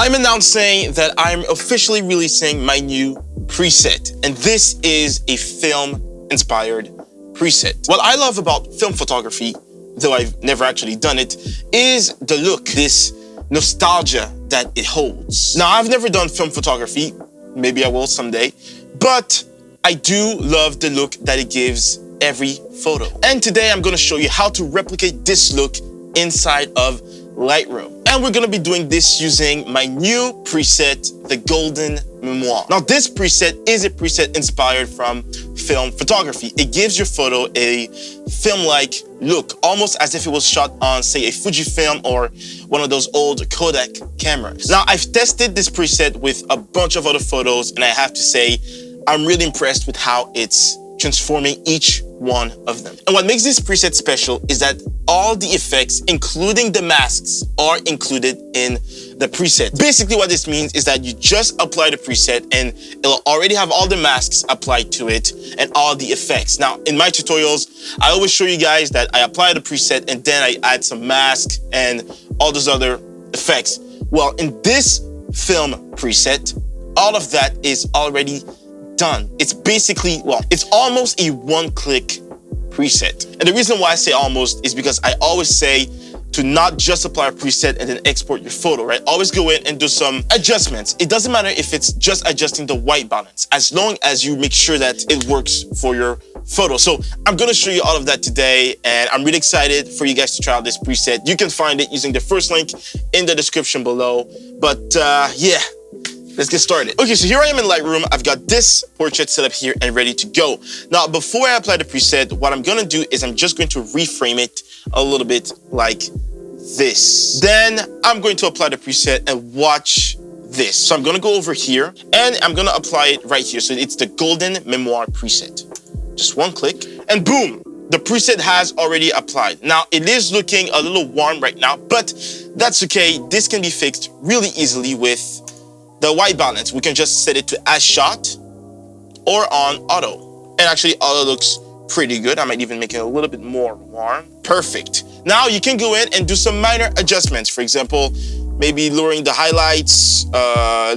I'm announcing that I'm officially releasing my new preset, and this is a film-inspired preset. What I love about film photography, though I've never actually done it, is the look, this nostalgia that it holds. Now, I've never done film photography, maybe I will someday, but I do love the look that it gives every photo. And today I'm gonna show you how to replicate this look inside of Lightroom. And we're gonna be doing this using my new preset, the Golden Memoir. Now, this preset is a preset inspired from film photography. It gives your photo a film-like look, almost as if it was shot on, say, a Fujifilm or one of those old Kodak cameras. Now, I've tested this preset with a bunch of other photos, and I have to say, I'm really impressed with how it's transforming each one of them. And what makes this preset special is that all the effects, including the masks, are included in the preset. Basically, what this means is that you just apply the preset and it'll already have all the masks applied to it and all the effects. Now, in my tutorials, I always show you guys that I apply the preset and then I add some mask and all those other effects. Well, in this film preset, all of that is already done. It's basically, well, it's almost a one-click preset. And the reason why I say almost is because I always say to not just apply a preset and then export your photo, right? Always go in and do some adjustments. It doesn't matter if it's just adjusting the white balance, as long as you make sure that it works for your photo. So I'm gonna show you all of that today, and I'm really excited for you guys to try out this preset. You can find it using the first link in the description below. But yeah, let's get started. Okay, so here I am in Lightroom. I've got this portrait set up here and ready to go. Now, before I apply the preset, what I'm gonna do is I'm just going to reframe it a little bit like this. Then I'm going to apply the preset and watch this. So I'm gonna go over here and I'm gonna apply it right here. So it's the Golden Memoir preset. Just one click and boom, the preset has already applied. Now, it is looking a little warm right now, but that's okay. This can be fixed really easily with the white balance. We can just set it to as shot or on auto. And actually auto looks pretty good. I might even make it a little bit more warm. Perfect. Now you can go in and do some minor adjustments. For example, maybe lowering the highlights,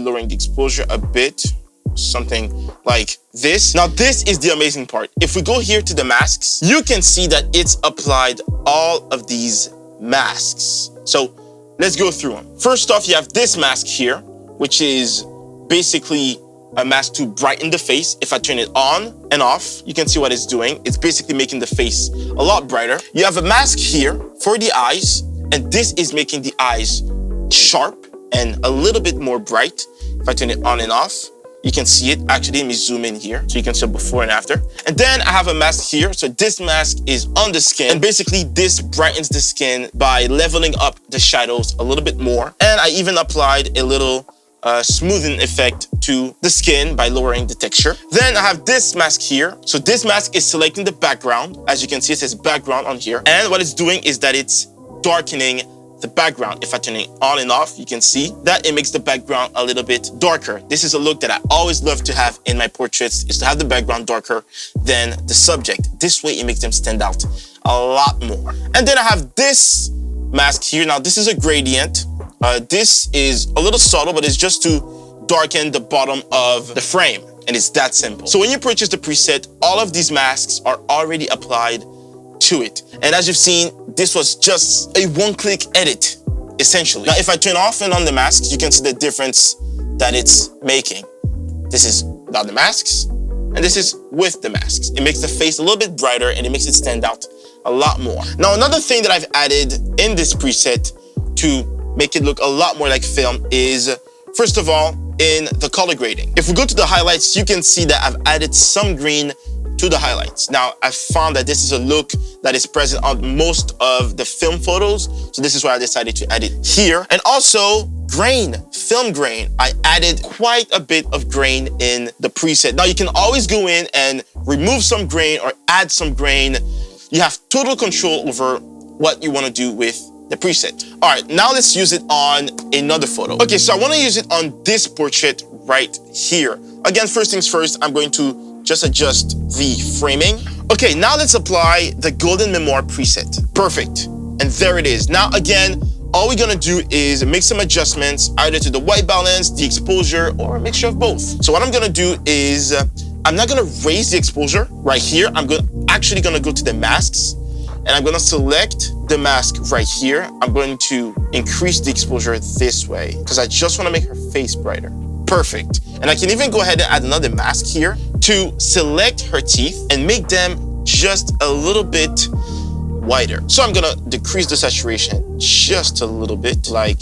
lowering the exposure a bit, something like this. Now this is the amazing part. If we go here to the masks, you can see that it's applied all of these masks. So let's go through them. First off, you have this mask here, which is basically a mask to brighten the face. If I turn it on and off, you can see what it's doing. It's basically making the face a lot brighter. You have a mask here for the eyes, and this is making the eyes sharp and a little bit more bright. If I turn it on and off, you can see it. Actually, let me zoom in here so you can see before and after. And then I have a mask here. So this mask is on the skin, and basically this brightens the skin by leveling up the shadows a little bit more. And I even applied a little smoothing effect to the skin by lowering the texture. Then I have this mask here. So this mask is selecting the background. As you can see, it says background on here. And what it's doing is that it's darkening the background. If I turn it on and off, you can see that it makes the background a little bit darker. This is a look that I always love to have in my portraits, is to have the background darker than the subject. This way it makes them stand out a lot more. And then I have this mask here. Now this is a gradient. This is a little subtle, but it's just to darken the bottom of the frame, and it's that simple. So when you purchase the preset, all of these masks are already applied to it. And as you've seen, this was just a one-click edit, essentially. Now, if I turn off and on the masks, you can see the difference that it's making. This is without the masks, and this is with the masks. It makes the face a little bit brighter, and it makes it stand out a lot more. Now, another thing that I've added in this preset to make it look a lot more like film is, first of all, in the color grading. If we go to the highlights, you can see that I've added some green to the highlights. Now, I found that this is a look that is present on most of the film photos, so this is why I decided to add it here. And also, grain, film grain. I added quite a bit of grain in the preset. Now, you can always go in and remove some grain or add some grain. You have total control over what you want to do with the preset. All right, now let's use it on another photo. Okay, so I want to use it on this portrait right here. Again, first things first, I'm going to just adjust the framing. Okay, now let's apply the Golden Memoir preset. Perfect. And there it is. Now, again, all we're gonna do is make some adjustments either to the white balance, the exposure, or a mixture of both. So what I'm gonna do is, I'm not gonna raise the exposure right here. I'm actually gonna go to the masks, and I'm gonna select the mask right here. I'm going to increase the exposure this way because I just wanna make her face brighter. Perfect. And I can even go ahead and add another mask here to select her teeth and make them just a little bit whiter. So I'm gonna decrease the saturation just a little bit like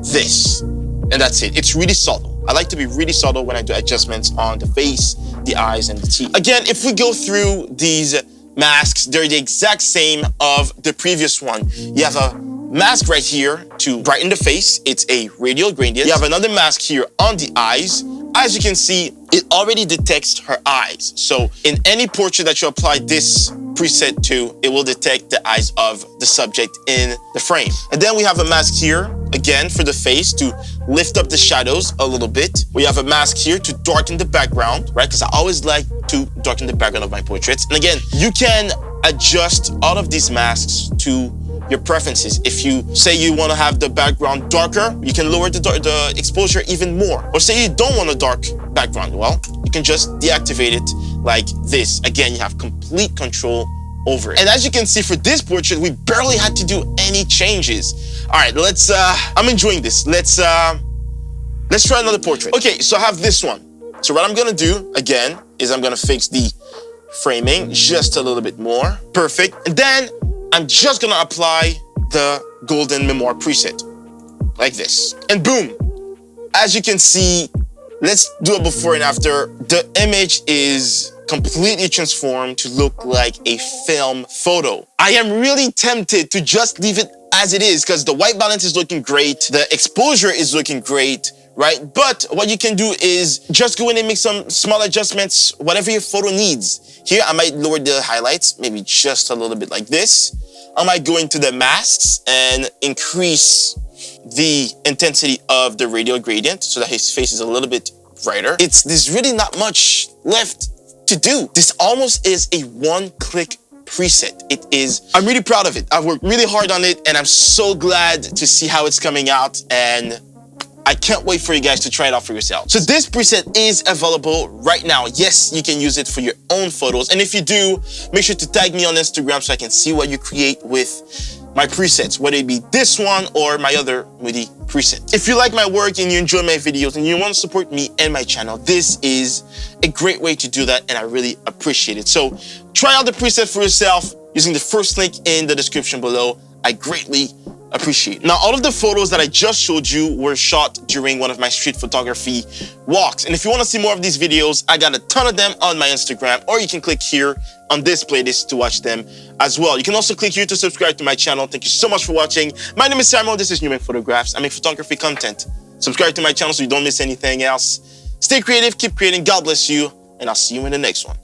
this. And that's it. It's really subtle. I like to be really subtle when I do adjustments on the face, the eyes, and the teeth. Again, if we go through these masks, they're the exact same of the previous one. You have a mask right here to brighten the face. It's a radial gradient. You have another mask here on the eyes. As you can see, it already detects her eyes. So in any portrait that you apply this preset to, it will detect the eyes of the subject in the frame. And then we have a mask here, again, for the face to lift up the shadows a little bit. We have a mask here to darken the background, right? Because I always like to darken the background of my portraits. And again, you can adjust all of these masks to your preferences. If you say you want to have the background darker, you can lower the exposure even more. Or say you don't want a dark background, well, you can just deactivate it like this. Again, you have complete control over it. And as you can see for this portrait, we barely had to do any changes. All right, I'm enjoying this. Let's try another portrait. Okay, so I have this one. So what I'm gonna do, again, is I'm gonna fix the framing just a little bit more. Perfect. And then I'm just gonna apply the golden memoir preset like this. And boom, as you can see, let's do a before and after. The image is completely transformed to look like a film photo. I am really tempted to just leave it as it is because the white balance is looking great. The exposure is looking great, right? But what you can do is just go in and make some small adjustments, whatever your photo needs. Here, I might lower the highlights, maybe just a little bit like this. I might go into the masks and increase the intensity of the radial gradient so that his face is a little bit brighter. There's really not much left to do. This almost is a one-click preset. It is, I'm really proud of it. I've worked really hard on it and I'm so glad to see how it's coming out, and I can't wait for you guys to try it out for yourselves. So this preset is available right now. Yes, you can use it for your own photos. And if you do, make sure to tag me on Instagram so I can see what you create with my presets, whether it be this one or my other Moody preset. If you like my work and you enjoy my videos and you want to support me and my channel, this is a great way to do that and I really appreciate it. So try out the preset for yourself using the first link in the description below. I greatly appreciate. Now, all of the photos that I just showed you were shot during one of my street photography walks. And if you want to see more of these videos, I got a ton of them on my Instagram, or you can click here on this playlist to watch them as well. You can also click here to subscribe to my channel. Thank you so much for watching. My name is Samuel. This is Newman Photographs. I make photography content. Subscribe to my channel so you don't miss anything else. Stay creative, keep creating. God bless you, and I'll see you in the next one.